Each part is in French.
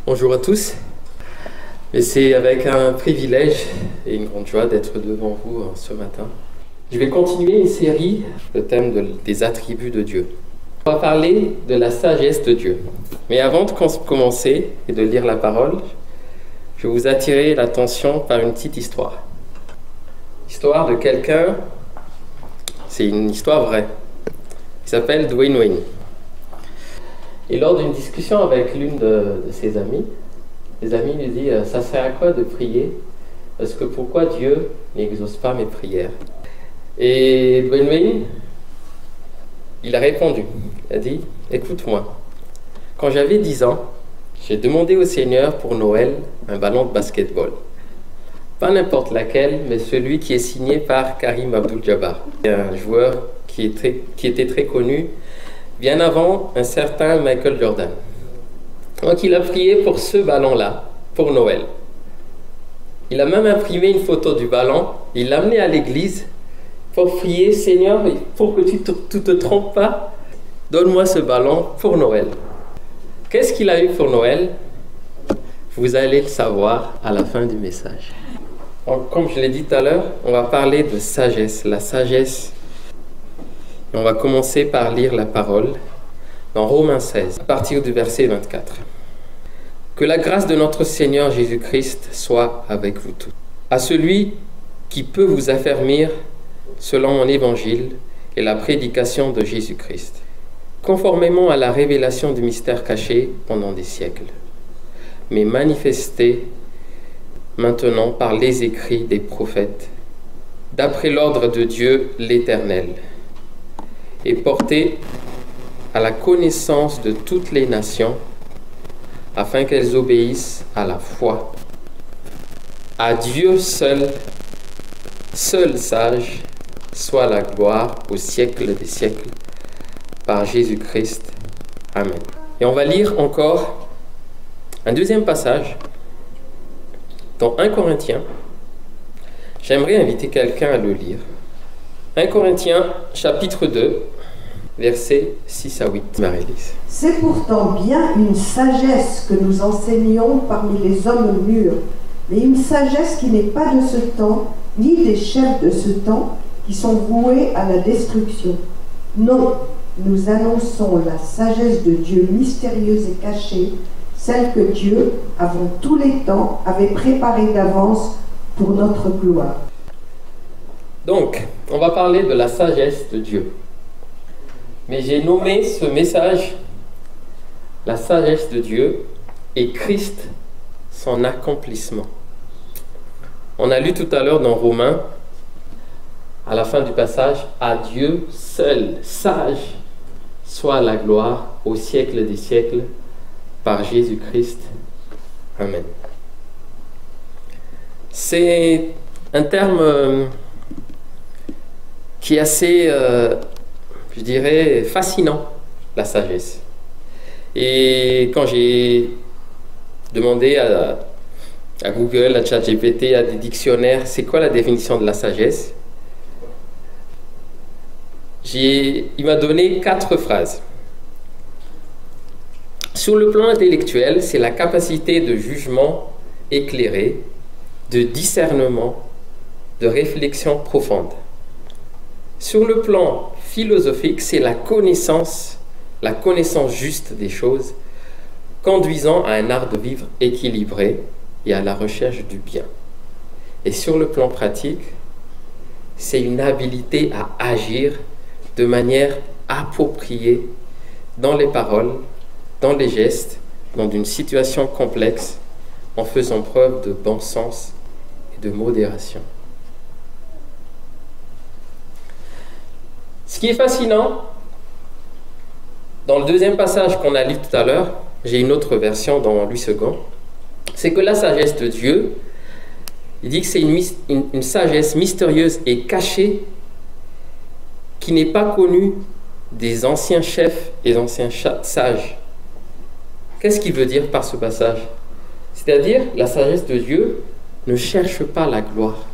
Bonjour à tous. Et c'est avec un privilège et une grande joie d'être devant vous ce matin. Je vais continuer une série, le thème des attributs de Dieu. On va parler de la sagesse de Dieu. Mais avant de commencer et de lire la parole, je vais vous attirer l'attention par une petite histoire. L'histoire de quelqu'un, c'est une histoire vraie. Il s'appelle Dwayne Wayne. Et lors d'une discussion avec l'une de ses amies, les amis lui disent « Ça sert à quoi de prier? Parce que pourquoi Dieu n'exauce pas mes prières ?» Et Dwayne Wayne, il a répondu. Il a dit « Écoute-moi, quand j'avais 10 ans, j'ai demandé au Seigneur pour Noël un ballon de basketball. Pas n'importe laquelle, mais celui qui est signé par Karim Abdul-Jabbar, un joueur qui était très connu bien avant un certain Michael Jordan. Donc il a prié pour ce ballon-là, pour Noël. Il a même imprimé une photo du ballon, il l'a amené à l'église pour prier, Seigneur, pour que tu ne te trompes pas, donne-moi ce ballon pour Noël. Qu'est-ce qu'il a eu pour Noël? Vous allez le savoir à la fin du message. Donc, comme je l'ai dit tout à l'heure, on va parler de sagesse, la sagesse. Et on va commencer par lire la parole dans Romains 16, à partir du verset 24. Que la grâce de notre Seigneur Jésus-Christ soit avec vous tous. À celui qui peut vous affermir selon mon évangile et la prédication de Jésus-Christ, conformément à la révélation du mystère caché pendant des siècles, mais manifesté maintenant par les écrits des prophètes, d'après l'ordre de Dieu l'Éternel, et porté à la connaissance de toutes les nations, afin qu'elles obéissent à la foi. À Dieu seul sage, soit la gloire au siècle des siècles, par Jésus-Christ. Amen. Et on va lire encore un deuxième passage dans 1 Corinthiens. J'aimerais inviter quelqu'un à le lire. 1 Corinthiens, chapitre 2, versets 6 à 8. Marie-Lise. C'est pourtant bien une sagesse que nous enseignons parmi les hommes mûrs, mais une sagesse qui n'est pas de ce temps, ni des chefs de ce temps, qui sont voués à la destruction. Non, nous annonçons la sagesse de Dieu mystérieuse et cachée, celle que Dieu, avant tous les temps, avait préparée d'avance pour notre gloire. Donc, on va parler de la sagesse de Dieu. Mais j'ai nommé ce message « La sagesse de Dieu et Christ, son accomplissement ». On a lu tout à l'heure dans Romains, à la fin du passage, « À Dieu seul, sage, soit la gloire au siècle des siècles, par Jésus-Christ. Amen ». C'est un terme qui est assez, je dirais, fascinant, la sagesse. Et quand j'ai demandé à Google, à ChatGPT, à des dictionnaires, c'est quoi la définition de la sagesse? Il m'a donné 4 phrases. Sur le plan intellectuel, c'est la capacité de jugement éclairé, de discernement, de réflexion profonde. Sur le plan philosophique, c'est la connaissance juste des choses, conduisant à un art de vivre équilibré et à la recherche du bien. Et sur le plan pratique, c'est une habilité à agir de manière appropriée dans les paroles, dans les gestes, dans une situation complexe, en faisant preuve de bon sens et de modération. Ce qui est fascinant, dans le deuxième passage qu'on a lu tout à l'heure, j'ai une autre version dans Louis II, c'est que la sagesse de Dieu, il dit que c'est une sagesse mystérieuse et cachée qui n'est pas connue des anciens chefs et anciens sages. Qu'est-ce qu'il veut dire par ce passage? C'est-à-dire, la sagesse de Dieu ne cherche pas la gloire.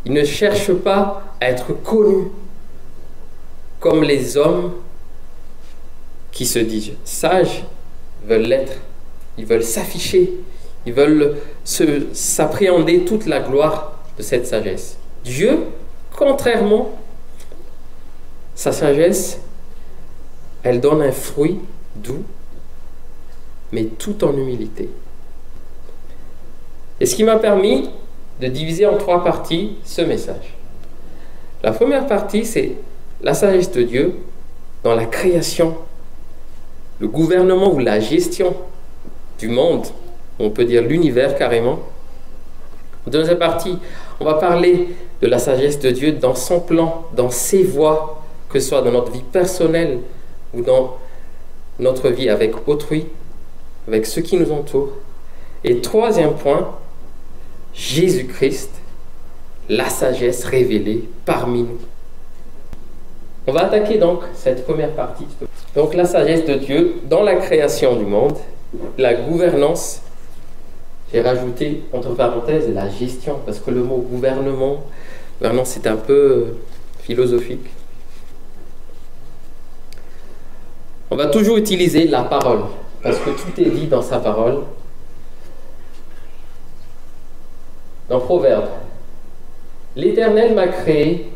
Il ne cherche pas à être connu comme les hommes qui se disent sages veulent l'être Ils veulent s'afficher. Ils veulent s'appréhender toute la gloire de cette sagesse. Dieu, contrairement, sa sagesse, elle donne un fruit doux, mais tout en humilité. Et ce qui m'a permis de diviser en 3 parties ce message. La première partie, c'est la sagesse de Dieu dans la création, le gouvernement ou la gestion du monde, on peut dire l'univers carrément. Deuxième partie, on va parler de la sagesse de Dieu dans son plan, dans ses voies, que ce soit dans notre vie personnelle ou dans notre vie avec autrui, avec ceux qui nous entourent. Et troisième point, Jésus-Christ, la sagesse révélée parmi nous. On va attaquer donc cette première partie. Donc la sagesse de Dieu dans la création du monde, la gouvernance, j'ai rajouté entre parenthèses la gestion, parce que le mot gouvernement, c'est un peu philosophique. On va toujours utiliser la parole, parce que tout est dit dans sa parole. Dans Proverbe, l'Éternel m'a créé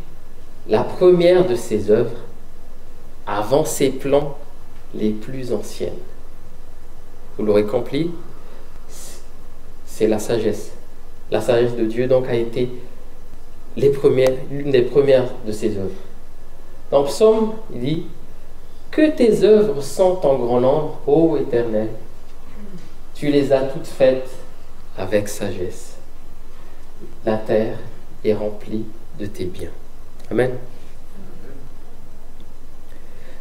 la première de ses œuvres avant ses plans les plus anciennes. Vous l'aurez compris, c'est la sagesse. La sagesse de Dieu donc a été l'une des premières de ses œuvres. Dans Psaume, il dit « Que tes œuvres sont en grand nombre, ô Éternel, tu les as toutes faites avec sagesse. La terre est remplie de tes biens. » Amen.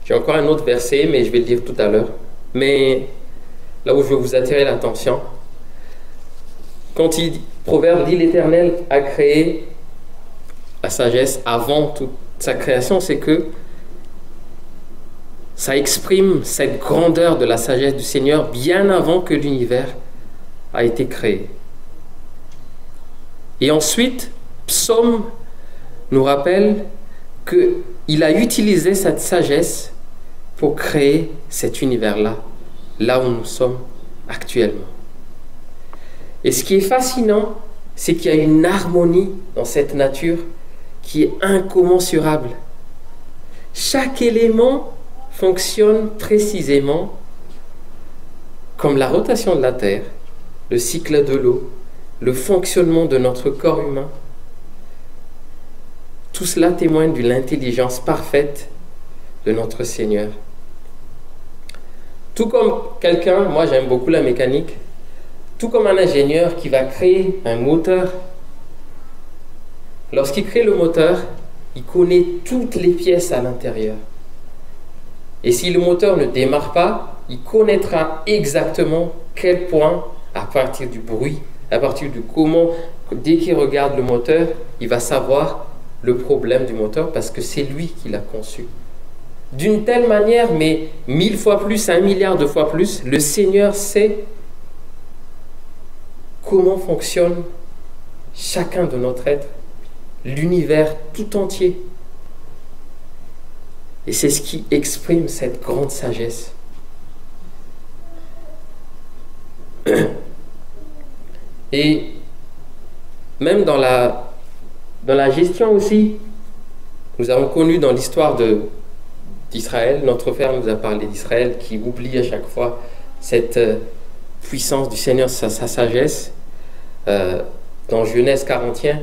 J'ai encore un autre verset, mais je vais le dire tout à l'heure. Mais là où je veux vous attirer l'attention, quand Proverbe dit l'Éternel a créé la sagesse avant toute sa création, c'est que ça exprime cette grandeur de la sagesse du Seigneur bien avant que l'univers a été créé. Et ensuite, Psaume nous rappelle qu'il a utilisé cette sagesse pour créer cet univers-là, là où nous sommes actuellement. Et ce qui est fascinant, c'est qu'il y a une harmonie dans cette nature qui est incommensurable. Chaque élément fonctionne précisément comme la rotation de la Terre, le cycle de l'eau, le fonctionnement de notre corps humain. Tout cela témoigne de l'intelligence parfaite de notre Seigneur. Tout comme quelqu'un, moi j'aime beaucoup la mécanique, tout comme un ingénieur qui va créer un moteur, lorsqu'il crée le moteur, il connaît toutes les pièces à l'intérieur. Et si le moteur ne démarre pas, il connaîtra exactement quel point, à partir du bruit, à partir du comment, dès qu'il regarde le moteur, il va savoir le problème du moteur parce que c'est lui qui l'a conçu. D'une telle manière, mais 1000 fois plus, 1 milliard de fois plus, le Seigneur sait comment fonctionne chacun de notre être, l'univers tout entier. Et c'est ce qui exprime cette grande sagesse. Et même dans la gestion aussi, nous avons connu dans l'histoire d'Israël, notre frère nous a parlé d'Israël qui oublie à chaque fois cette puissance du Seigneur, sa sagesse. Dans Genèse 41,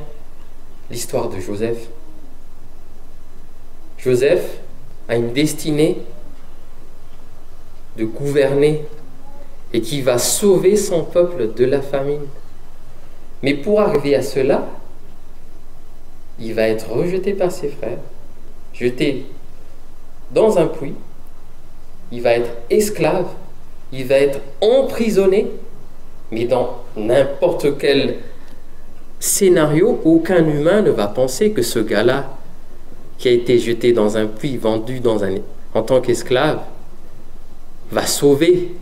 l'histoire de Joseph. Joseph a une destinée de gouverner et qui va sauver son peuple de la famine. Mais pour arriver à cela, il va être rejeté par ses frères, jeté dans un puits, il va être esclave, il va être emprisonné, mais dans n'importe quel scénario, aucun humain ne va penser que ce gars-là, qui a été jeté dans un puits, vendu en tant qu'esclave, va sauver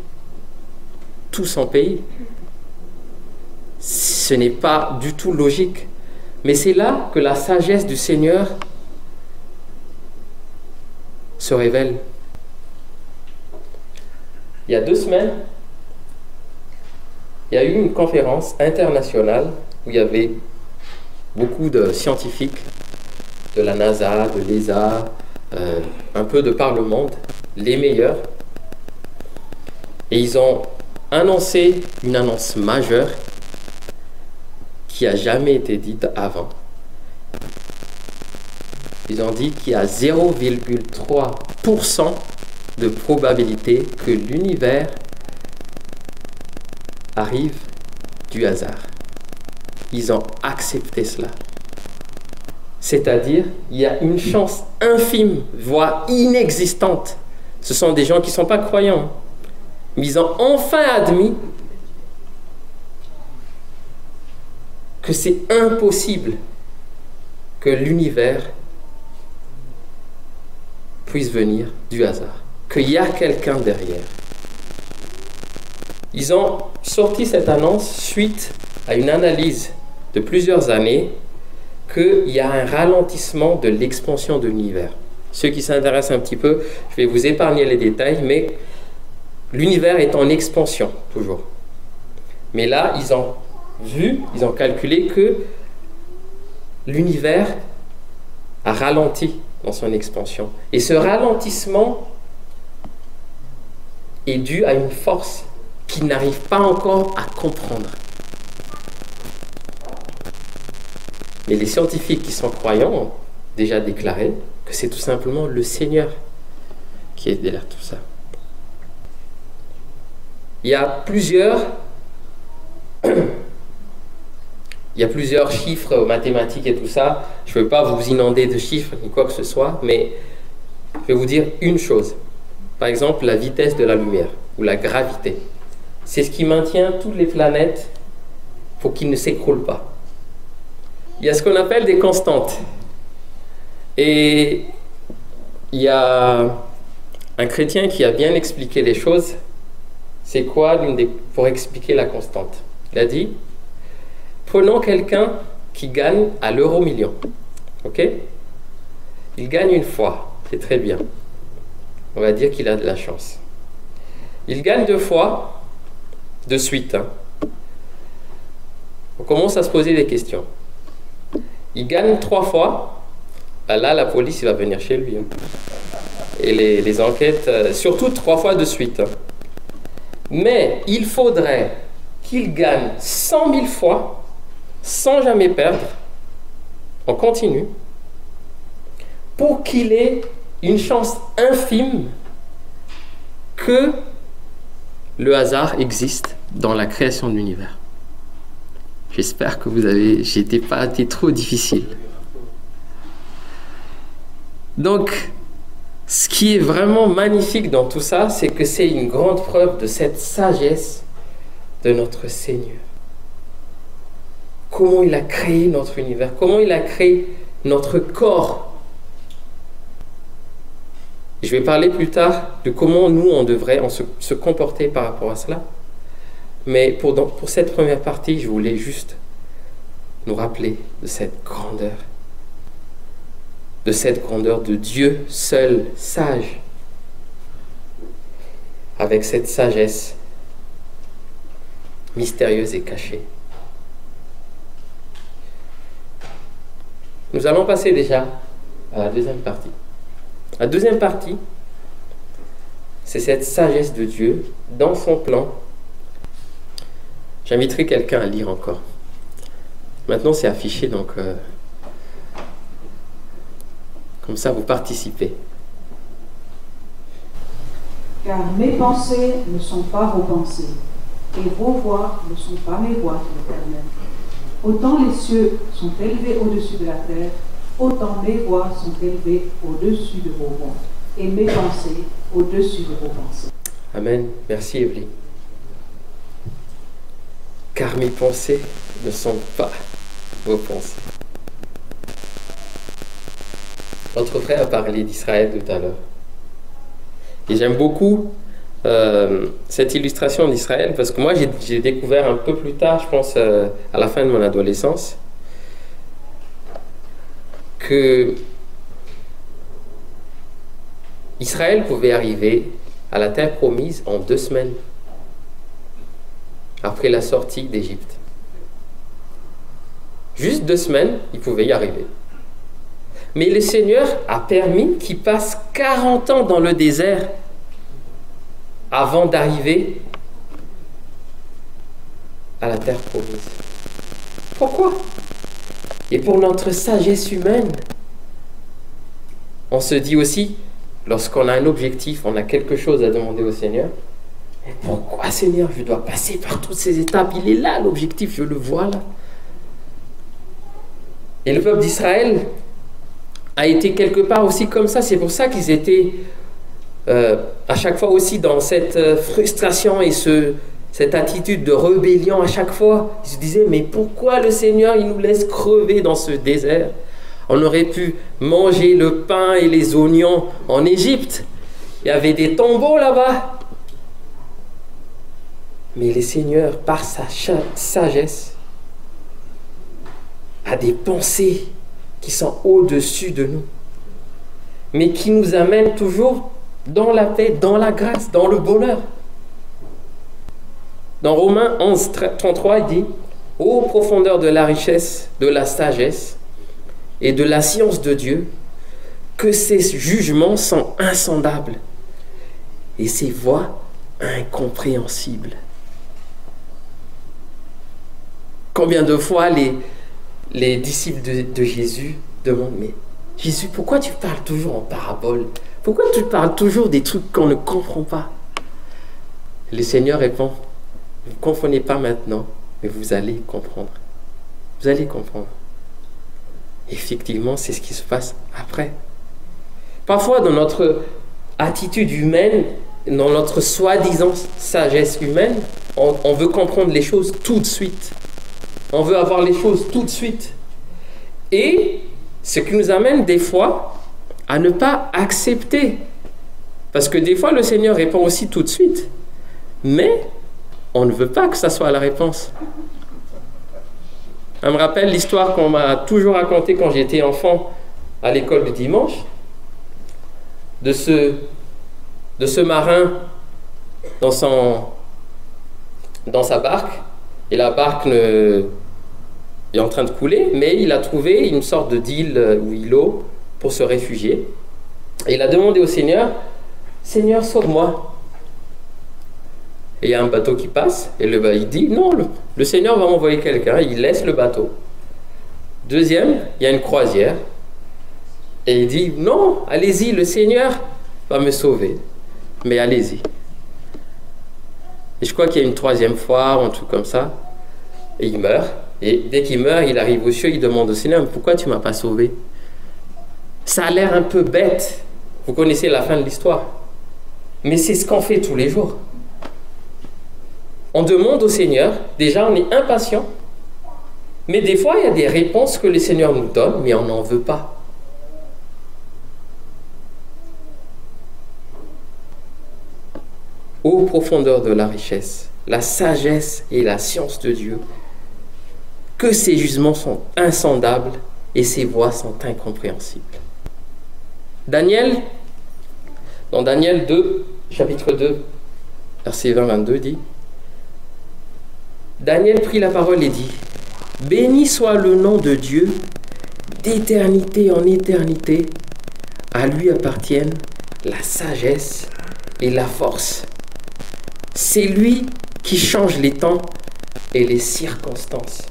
tout son pays. Ce n'est pas du tout logique. Mais c'est là que la sagesse du Seigneur se révèle. Il y a 2 semaines, il y a eu une conférence internationale où il y avait beaucoup de scientifiques de la NASA, de l'ESA, un peu de par le monde, les meilleurs. Et ils ont annoncé une annonce majeure qui n'a jamais été dite avant. Ils ont dit qu'il y a 0,3% de probabilité que l'univers arrive du hasard. Ils ont accepté cela. C'est-à-dire, il y a une chance infime, voire inexistante. Ce sont des gens qui ne sont pas croyants. Mais ils ont enfin admis que c'est impossible que l'univers puisse venir du hasard, qu'il y a quelqu'un derrière. Ils ont sorti cette annonce suite à une analyse de plusieurs années qu'il y a un ralentissement de l'expansion de l'univers. Ceux qui s'intéressent un petit peu, je vais vous épargner les détails, mais l'univers est en expansion toujours. Mais là, ils ont calculé que l'univers a ralenti dans son expansion. Et ce ralentissement est dû à une force qu'ils n'arrivent pas encore à comprendre. Mais les scientifiques qui sont croyants ont déjà déclaré que c'est tout simplement le Seigneur qui est derrière tout ça. Il y a plusieurs chiffres mathématiques et tout ça. Je ne veux pas vous inonder de chiffres ni quoi que ce soit, mais je vais vous dire une chose. Par exemple, la vitesse de la lumière ou la gravité. C'est ce qui maintient toutes les planètes pour qu'ils ne s'écroulent pas. Il y a ce qu'on appelle des constantes. Et il y a un chrétien qui a bien expliqué les choses. C'est quoi pour expliquer la constante? Il a dit, prenons quelqu'un qui gagne à l'euro million. Ok? Il gagne une fois, c'est très bien. On va dire qu'il a de la chance. Il gagne 2 fois, de suite. On commence à se poser des questions. Il gagne 3 fois, ben là la police va venir chez lui. Et les enquêtes, surtout 3 fois de suite. Mais il faudrait qu'il gagne 100 000 fois sans jamais perdre, on continue, pour qu'il ait une chance infime que le hasard existe dans la création de l'univers. J'espère que j'étais pas été trop difficile. Donc, ce qui est vraiment magnifique dans tout ça, c'est que c'est une grande preuve de cette sagesse de notre Seigneur. Comment il a créé notre univers, comment il a créé notre corps. Je vais parler plus tard de comment nous, on devrait se comporter par rapport à cela. Mais pour cette première partie, je voulais juste nous rappeler de cette grandeur. De cette grandeur de Dieu seul, sage. Avec cette sagesse mystérieuse et cachée. Nous allons passer déjà à la deuxième partie. La deuxième partie, c'est cette sagesse de Dieu dans son plan. J'inviterai quelqu'un à lire encore. Maintenant, c'est affiché, donc comme ça, vous participez. Car mes pensées ne sont pas vos pensées, et vos voix ne sont pas mes voix, dit l'Éternel. Autant les cieux sont élevés au-dessus de la terre, autant mes voix sont élevées au-dessus de vos voix, et mes pensées au-dessus de vos pensées. Amen. Merci, Evelyne. Car mes pensées ne sont pas vos pensées. Notre frère a parlé d'Israël tout à l'heure. Et j'aime beaucoup cette illustration d'Israël, parce que moi j'ai découvert un peu plus tard, je pense à la fin de mon adolescence, que Israël pouvait arriver à la terre promise en 2 semaines. après la sortie d'Égypte. Juste 2 semaines, ils pouvaient y arriver. Mais le Seigneur a permis qu'ils passent 40 ans dans le désert avant d'arriver à la terre promise. Pourquoi? Et pour notre sagesse humaine, on se dit aussi, lorsqu'on a un objectif, on a quelque chose à demander au Seigneur, mais pourquoi Seigneur, je dois passer par toutes ces étapes? Il est là l'objectif, je le vois là. Et le peuple d'Israël a été quelque part aussi comme ça. C'est pour ça qu'ils étaient à chaque fois aussi dans cette frustration et cette attitude de rébellion à chaque fois. Ils se disaient, mais pourquoi le Seigneur il nous laisse crever dans ce désert? On aurait pu manger le pain et les oignons en Égypte. Il y avait des tombeaux là-bas. Mais le Seigneur, par sa sagesse, a des pensées qui sont au-dessus de nous, mais qui nous amènent toujours dans la paix, dans la grâce, dans le bonheur. Dans Romains 11, 33, il dit « Ô profondeur de la richesse, de la sagesse et de la science de Dieu, que ses jugements sont insondables et ses voies incompréhensibles. » Combien de fois les disciples de Jésus demandent, mais Jésus, pourquoi tu parles toujours en parabole? Pourquoi tu parles toujours des trucs qu'on ne comprend pas? Le Seigneur répond, vous ne comprenez pas maintenant, mais vous allez comprendre. Vous allez comprendre. Effectivement, c'est ce qui se passe après. Parfois, dans notre attitude humaine, dans notre soi-disant sagesse humaine, on veut comprendre les choses tout de suite. On veut avoir les choses tout de suite. Et ce qui nous amène des fois à ne pas accepter. Parce que des fois, le Seigneur répond aussi tout de suite. Mais on ne veut pas que ça soit la réponse. Ça me rappelle l'histoire qu'on m'a toujours racontée quand j'étais enfant à l'école du dimanche. De ce marin dans sa barque. Et la barque est en train de couler, mais il a trouvé une sorte d'île ou îlot pour se réfugier. Et il a demandé au Seigneur, « Seigneur, sauve-moi ». Et il y a un bateau qui passe, et il dit, « Non, le Seigneur va m'envoyer quelqu'un ». Il laisse le bateau. Deuxième, il y a une croisière. Et il dit, « Non, allez-y, le Seigneur va me sauver. Mais allez-y ». Et je crois qu'il y a une troisième fois, ou un truc comme ça, et il meurt. Et dès qu'il meurt, il arrive aux cieux, il demande au Seigneur, pourquoi tu ne m'as pas sauvé? Ça a l'air un peu bête. Vous connaissez la fin de l'histoire. Mais c'est ce qu'on fait tous les jours. On demande au Seigneur, déjà on est impatient, mais des fois il y a des réponses que le Seigneur nous donne, mais on n'en veut pas. Ô profondeur de la richesse, la sagesse et la science de Dieu, que ses jugements sont insondables et ses voies sont incompréhensibles. Daniel, dans Daniel 2, chapitre 2, verset 20-22, dit, Daniel prit la parole et dit, « Béni soit le nom de Dieu, d'éternité en éternité, à lui appartiennent la sagesse et la force. C'est lui qui change les temps et les circonstances. »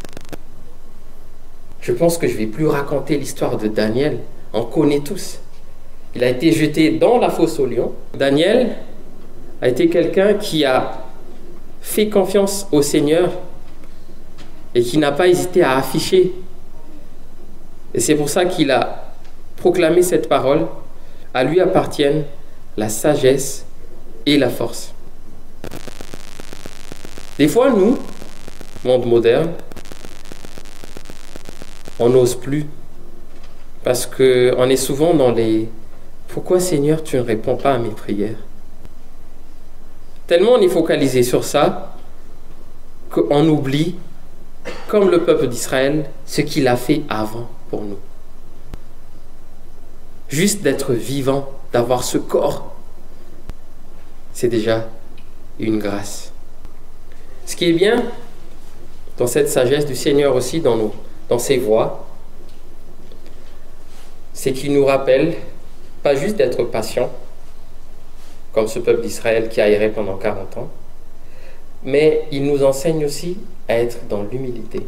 Je pense que je ne vais plus raconter l'histoire de Daniel. On connaît tous. Il a été jeté dans la fosse aux lions. Daniel a été quelqu'un qui a fait confiance au Seigneur et qui n'a pas hésité à afficher. Et c'est pour ça qu'il a proclamé cette parole. À lui appartiennent la sagesse et la force. Des fois, nous, monde moderne, on n'ose plus parce qu'on est souvent dans les « Pourquoi Seigneur, tu ne réponds pas à mes prières ?» Tellement on est focalisé sur ça qu'on oublie, comme le peuple d'Israël, ce qu'il a fait avant pour nous. Juste d'être vivant, d'avoir ce corps, c'est déjà une grâce. Ce qui est bien dans cette sagesse du Seigneur aussi, dans ses voies, c'est qu'il nous rappelle pas juste d'être patient, comme ce peuple d'Israël qui a erré pendant 40 ans, mais il nous enseigne aussi à être dans l'humilité.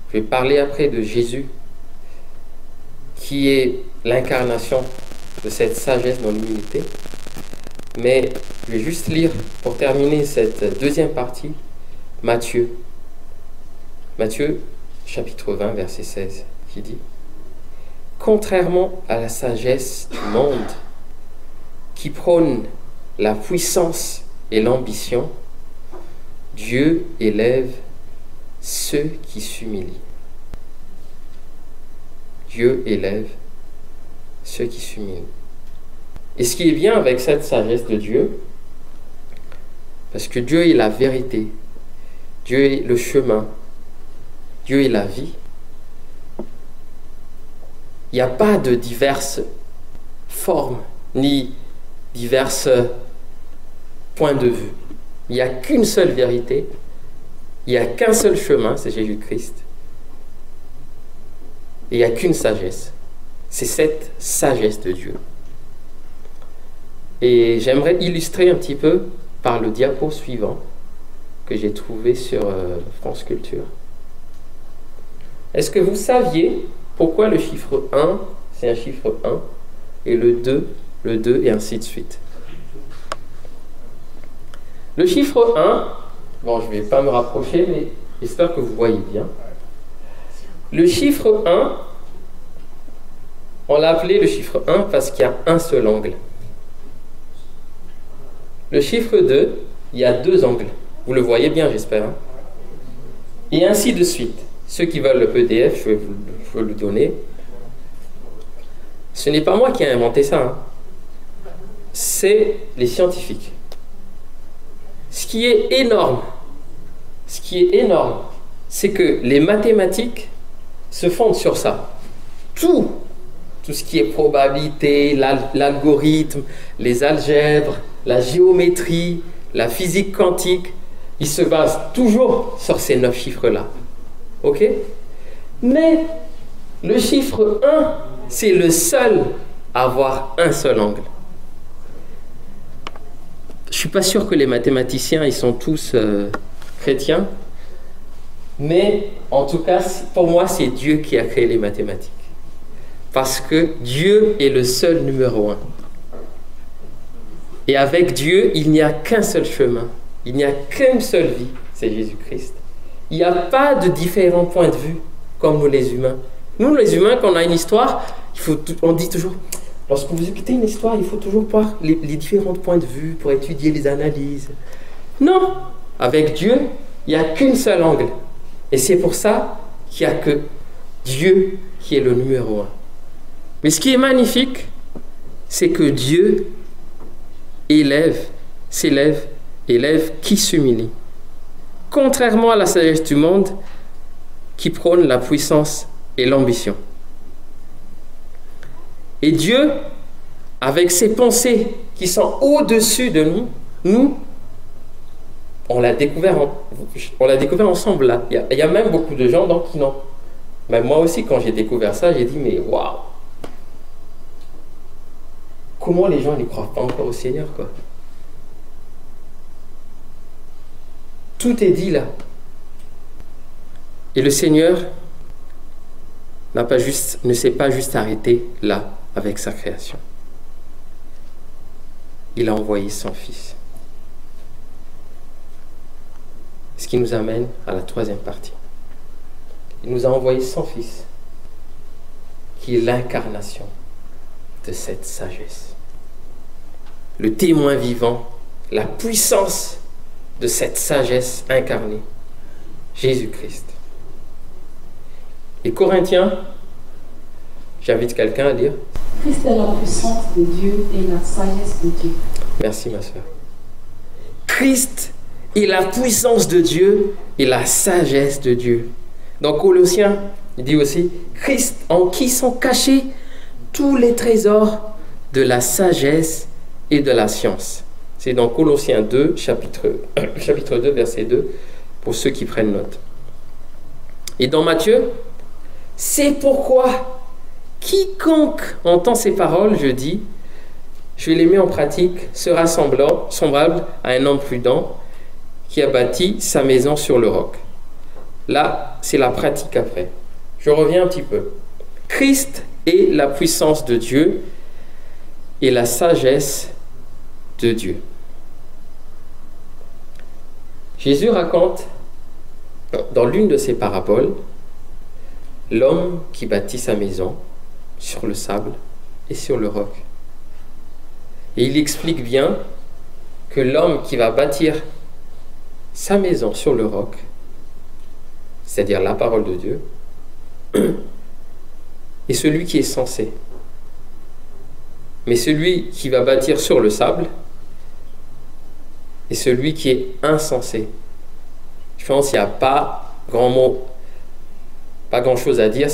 Je vais parler après de Jésus, qui est l'incarnation de cette sagesse dans l'humilité. Mais je vais juste lire, pour terminer cette deuxième partie, Matthieu. Matthieu, chapitre 20, verset 16, qui dit « Contrairement à la sagesse du monde, qui prône la puissance et l'ambition, Dieu élève ceux qui s'humilient. » Dieu élève ceux qui s'humilient. Et ce qui est bien avec cette sagesse de Dieu, parce que Dieu est la vérité, Dieu est le chemin, Dieu est la vie, il n'y a pas de diverses formes, ni diverses points de vue. Il n'y a qu'une seule vérité, il n'y a qu'un seul chemin, c'est Jésus-Christ. Et il n'y a qu'une sagesse. C'est cette sagesse de Dieu. Et j'aimerais illustrer un petit peu par le diapo suivant que j'ai trouvé sur France Culture. Est-ce que vous saviez pourquoi le chiffre 1, c'est un chiffre 1, et le 2, et ainsi de suite? Le chiffre 1, bon, je ne vais pas me rapprocher, mais j'espère que vous voyez bien. Le chiffre 1, on l'a appelé le chiffre 1 parce qu'il y a un seul angle. Le chiffre 2, il y a deux angles. Vous le voyez bien, j'espère. Hein? Et ainsi de suite. Ceux qui veulent le PDF, je vais vous le donner. Ce n'est pas moi qui ai inventé ça. Hein? C'est les scientifiques. Ce qui est énorme, c'est que les mathématiques se fondent sur ça. Tout ce qui est probabilité, l'algorithme, les algèbres, la géométrie, la physique quantique, ils se basent toujours sur ces 9 chiffres-là. Ok? Mais le chiffre 1, c'est le seul à avoir un seul angle. Je ne suis pas sûr que les mathématiciens, ils sont tous chrétiens, mais en tout cas, pour moi, c'est Dieu qui a créé les mathématiques. Parce que Dieu est le seul numéro 1. Et avec Dieu, il n'y a qu'un seul chemin. Il n'y a qu'une seule vie, c'est Jésus-Christ. Il n'y a pas de différents points de vue, comme nous les humains. Nous, les humains, quand on a une histoire, on dit toujours, lorsque vous écoutez une histoire, il faut toujours voir les différents points de vue pour étudier les analyses. Non, avec Dieu, il n'y a qu'une seule angle. Et c'est pour ça qu'il n'y a que Dieu qui est le numéro 1. Mais ce qui est magnifique, c'est que Dieu élève qui s'humilie. Contrairement à la sagesse du monde qui prône la puissance et l'ambition. Et Dieu, avec ses pensées qui sont au-dessus de nous, on l'a découvert ensemble là. Il y a même beaucoup de gens qui n'ont. Même moi aussi, quand j'ai découvert ça, j'ai dit, mais waouh! Comment les gens ne croient pas encore au Seigneur, quoi? Tout est dit là. Et le Seigneur ne s'est pas juste arrêté là avec sa création. Il a envoyé son Fils. Ce qui nous amène à la troisième partie. Il nous a envoyé son Fils, qui est l'incarnation de cette sagesse. Le témoin vivant, la puissance de cette sagesse incarnée, Jésus-Christ. Et Corinthiens, j'invite quelqu'un à lire. Christ est la puissance de Dieu et la sagesse de Dieu. Merci ma soeur. Christ est la puissance de Dieu et la sagesse de Dieu. Dans Colossiens, il dit aussi, Christ en qui sont cachés tous les trésors de la sagesse et de la science. C'est dans Colossiens 2, chapitre 2, verset 2, pour ceux qui prennent note. Et dans Matthieu, c'est pourquoi quiconque entend ces paroles, je dis, je les mets en pratique, sera semblable à un homme prudent qui a bâti sa maison sur le roc. Là, c'est la pratique après. Je reviens un petit peu. Christ est la puissance de Dieu et la sagesse de Dieu. Jésus raconte dans l'une de ses paraboles l'homme qui bâtit sa maison sur le sable et sur le roc. Et il explique bien que l'homme qui va bâtir sa maison sur le roc, c'est-à-dire la parole de Dieu, est celui qui est censé. Mais celui qui va bâtir sur le sable est celui qui est insensé. Je pense qu'il n'y a pas grand-chose à dire.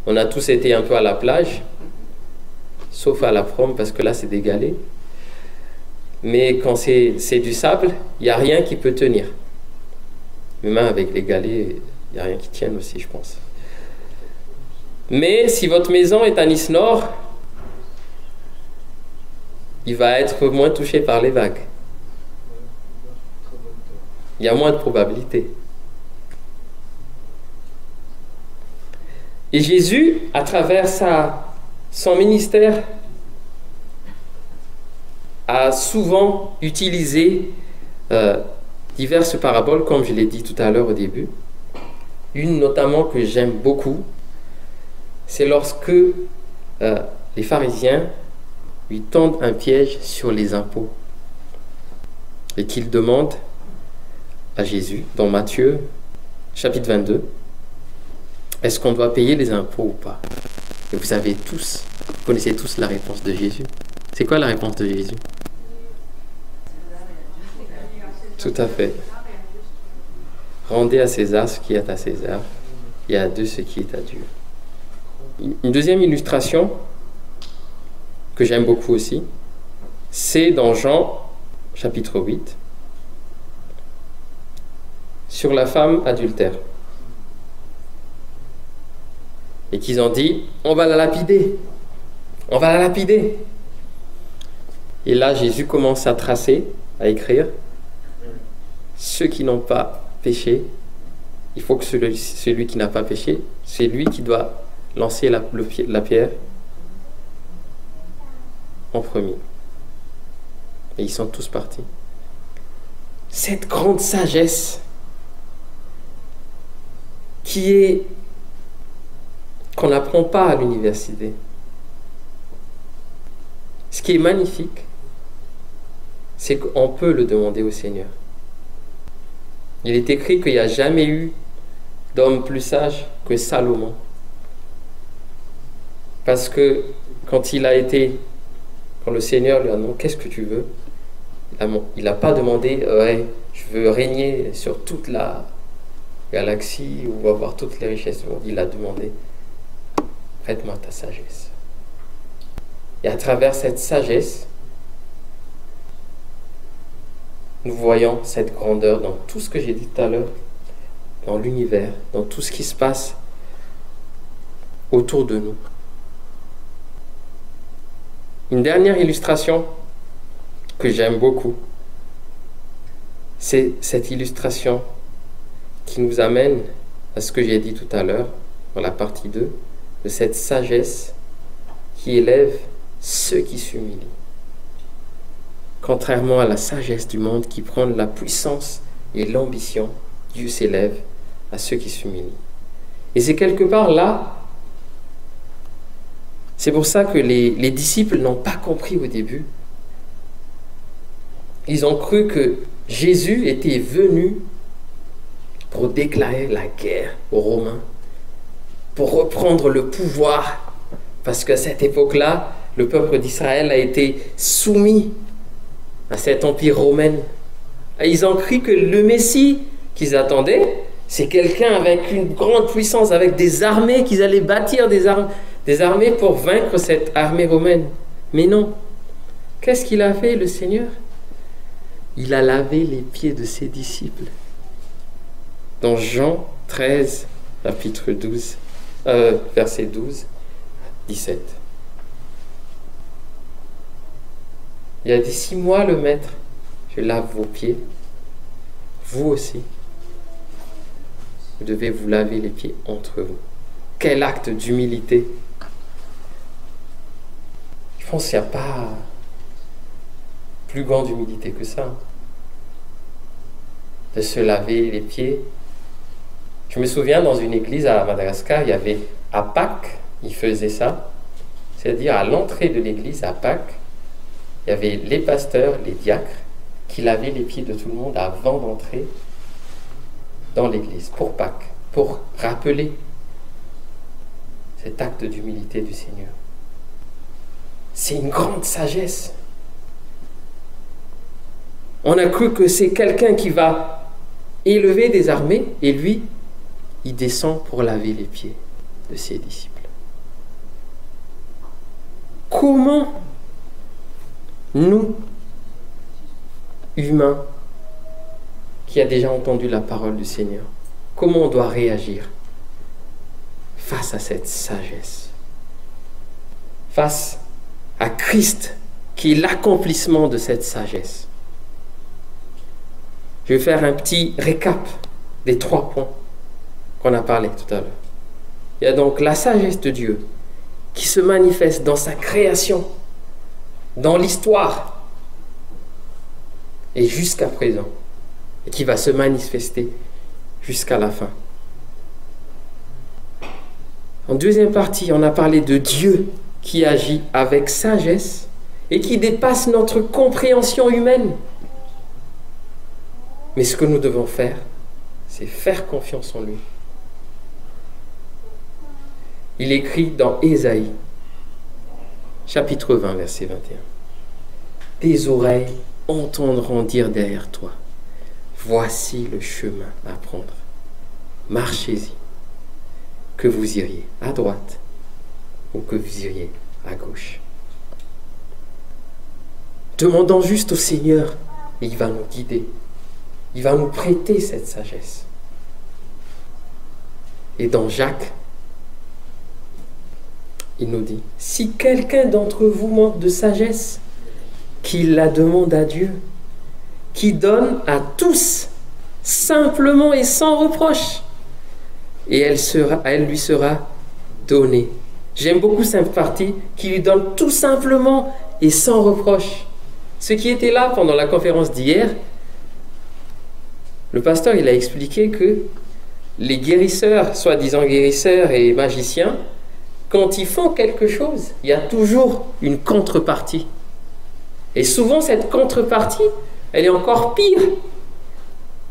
On a tous été un peu à la plage, sauf à la prom, parce que là c'est des galets. Mais quand c'est du sable, il n'y a rien qui peut tenir. Même avec les galets, il n'y a rien qui tienne aussi, je pense. Mais si votre maison est à Nice Nord, il va être moins touché par les vagues. Il y a moins de probabilités. Et Jésus, à travers son ministère, a souvent utilisé diverses paraboles, comme je l'ai dit tout à l'heure au début. Une notamment que j'aime beaucoup, c'est lorsque les pharisiens lui tendent un piège sur les impôts et qu'ils demandent à Jésus, dans Matthieu, chapitre 22, est-ce qu'on doit payer les impôts ou pas? Et vous connaissez tous la réponse de Jésus. C'est quoi la réponse de Jésus? Tout à fait. Rendez à César ce qui est à César et à Dieu ce qui est à Dieu. Une deuxième illustration que j'aime beaucoup aussi, c'est dans Jean chapitre 8, sur la femme adultère. Et qu'ils ont dit, on va la lapider. On va la lapider. Et là, Jésus commence à tracer, à écrire, ceux qui n'ont pas péché, il faut que celui qui n'a pas péché, c'est lui qui doit lancer la pierre en premier. Et ils sont tous partis. Cette grande sagesse qu'on n'apprend pas à l'université. Ce qui est magnifique, c'est qu'on peut le demander au Seigneur. Il est écrit qu'il n'y a jamais eu d'homme plus sage que Salomon. Parce que quand le Seigneur lui a demandé, qu'est-ce que tu veux? Il n'a pas demandé, je veux régner sur toute la galaxie ou avoir toutes les richesses du monde. Il a demandé, prête-moi ta sagesse. Et à travers cette sagesse, nous voyons cette grandeur dans tout ce que j'ai dit tout à l'heure, dans l'univers, dans tout ce qui se passe autour de nous. Une dernière illustration que j'aime beaucoup, c'est cette illustration qui nous amène à ce que j'ai dit tout à l'heure, dans la partie 2, de cette sagesse qui élève ceux qui s'humilient. Contrairement à la sagesse du monde qui prend la puissance et l'ambition, Dieu s'élève à ceux qui s'humilient. Et c'est quelque part là, c'est pour ça que les disciples n'ont pas compris au début. Ils ont cru que Jésus était venu pour déclarer la guerre aux Romains, pour reprendre le pouvoir, parce qu'à cette époque-là, le peuple d'Israël a été soumis à cet empire romain. Et ils ont cru que le Messie qu'ils attendaient, c'est quelqu'un avec une grande puissance, avec des armées, qu'ils allaient bâtir des armées pour vaincre cette armée romaine. Mais non, Qu'est-ce qu'il a fait, le Seigneur? Il a lavé les pieds de ses disciples. Dans Jean 13, chapitre 12, verset 12, 17. Il a dit, si moi, le Maître, je lave vos pieds, vous aussi, vous devez vous laver les pieds entre vous. Quel acte d'humilité! Je pense qu'il n'y a pas plus grande humilité que ça. De se laver les pieds. Je me souviens, dans une église à Madagascar, il y avait à Pâques, ils faisaient ça. C'est-à-dire à l'entrée de l'église à Pâques, il y avait les pasteurs, les diacres, qui lavaient les pieds de tout le monde avant d'entrer dans l'église, pour Pâques, pour rappeler cet acte d'humilité du Seigneur. C'est une grande sagesse. On a cru que c'est quelqu'un qui va élever des armées, et lui, il descend pour laver les pieds de ses disciples. Comment nous, humains, qui a déjà entendu la parole du Seigneur, comment on doit réagir face à cette sagesse, face à Christ qui est l'accomplissement de cette sagesse? Je vais faire un petit récap des 3 points qu'on a parlé tout à l'heure. Il y a donc la sagesse de Dieu qui se manifeste dans sa création, dans l'histoire et jusqu'à présent, et qui va se manifester jusqu'à la fin. En deuxième partie, on a parlé de Dieu qui agit avec sagesse et qui dépasse notre compréhension humaine. Mais ce que nous devons faire, c'est faire confiance en lui. Il écrit dans Ésaïe, chapitre 20, verset 21. Tes oreilles entendront dire derrière toi, voici le chemin à prendre. Marchez-y, que vous iriez à droite ou que vous iriez à gauche. Demandons juste au Seigneur et il va nous guider. Il va nous prêter cette sagesse. Et dans Jacques, il nous dit, si quelqu'un d'entre vous manque de sagesse, qu'il la demande à Dieu, qui donne à tous, simplement et sans reproche, et elle lui sera donnée. J'aime beaucoup cette partie, qui lui donne tout simplement et sans reproche. Ceux qui étaient là pendant la conférence d'hier, le pasteur, il a expliqué que les guérisseurs, soi-disant guérisseurs et magiciens, quand ils font quelque chose, il y a toujours une contrepartie. Et souvent, cette contrepartie, elle est encore pire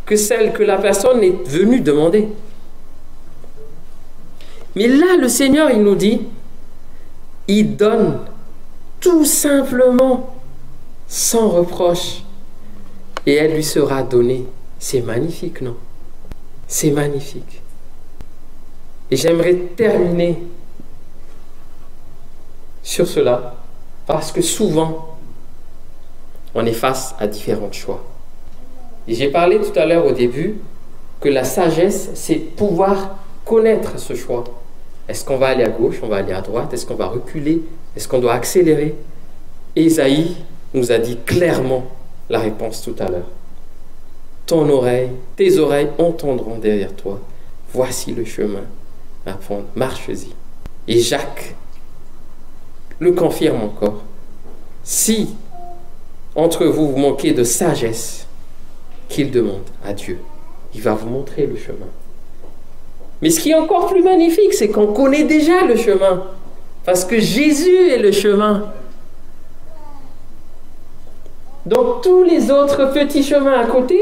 que celle que la personne est venue demander. Mais là, le Seigneur, il nous dit, il donne tout simplement, sans reproche, et elle lui sera donnée. C'est magnifique, non? C'est magnifique. Et j'aimerais terminer sur cela, parce que souvent, on est face à différents choix. Et j'ai parlé tout à l'heure au début que la sagesse, c'est pouvoir connaître ce choix. Est-ce qu'on va aller à gauche, on va aller à droite? Est-ce qu'on va reculer? Est-ce qu'on doit accélérer? Ésaïe nous a dit clairement la réponse tout à l'heure. Tes oreilles entendront derrière toi. Voici le chemin à prendre. Marche-y. Et Jacques le confirme encore. Si entre vous, vous manquez de sagesse, qu'il demande à Dieu. Il va vous montrer le chemin. Mais ce qui est encore plus magnifique, c'est qu'on connaît déjà le chemin. Parce que Jésus est le chemin. Donc tous les autres petits chemins à côté,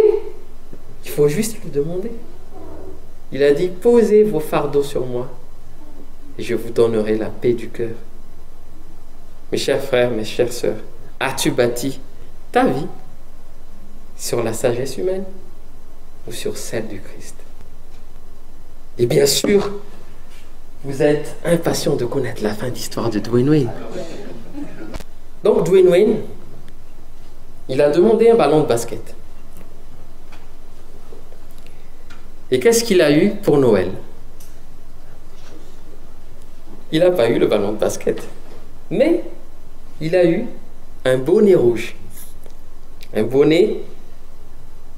il faut juste lui demander. Il a dit, posez vos fardeaux sur moi et je vous donnerai la paix du cœur. Mes chers frères, mes chères sœurs, as-tu bâti ta vie sur la sagesse humaine ou sur celle du Christ? Et bien sûr, vous êtes impatient de connaître la fin d'histoire de Dwayne Wayne. Donc Dwayne Wayne, Il a demandé un ballon de basket. Et qu'est-ce qu'il a eu pour Noël? Il n'a pas eu le ballon de basket. Mais il a eu un bonnet rouge. Un bonnet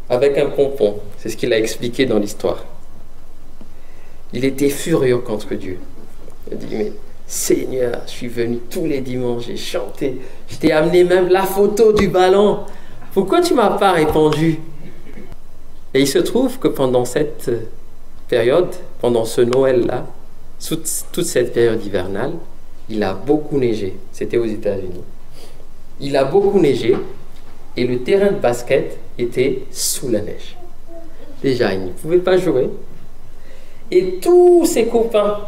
avec un pompon. C'est ce qu'il a expliqué dans l'histoire. Il était furieux contre Dieu. Il a dit, mais Seigneur, je suis venu tous les dimanches, j'ai chanté, je t'ai amené même la photo du ballon. Pourquoi tu ne m'as pas répondu? Et il se trouve que pendant cette période, pendant ce Noël-là, toute cette période hivernale, il a beaucoup neigé. C'était aux États-Unis. Il a beaucoup neigé et le terrain de basket était sous la neige. Déjà, il ne pouvait pas jouer. Et tous ses copains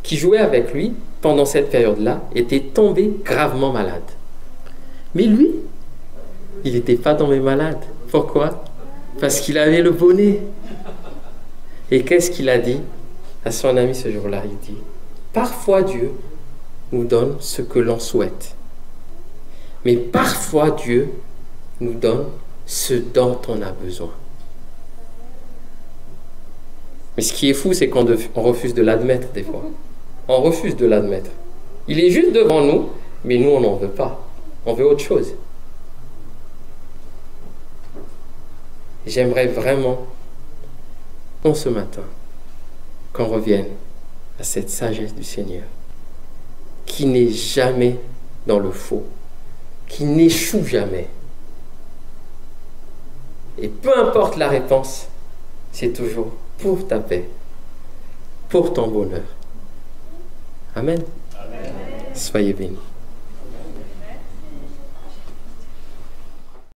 qui jouaient avec lui pendant cette période-là étaient tombés gravement malades. Mais lui, il n'était pas tombé malade. Pourquoi? Parce qu'il avait le bonnet. Et qu'est-ce qu'il a dit à son ami ce jour-là? Il dit, parfois Dieu nous donne ce que l'on souhaite. Mais parfois Dieu nous donne ce dont on a besoin. Mais ce qui est fou, c'est qu'on refuse de l'admettre des fois. On refuse de l'admettre. Il est juste devant nous, mais nous, on n'en veut pas. On veut autre chose. J'aimerais vraiment, en ce matin, qu'on revienne à cette sagesse du Seigneur, qui n'est jamais dans le faux, qui n'échoue jamais. Et peu importe la réponse, c'est toujours pour ta paix, pour ton bonheur. Amen. Amen. Soyez bénis.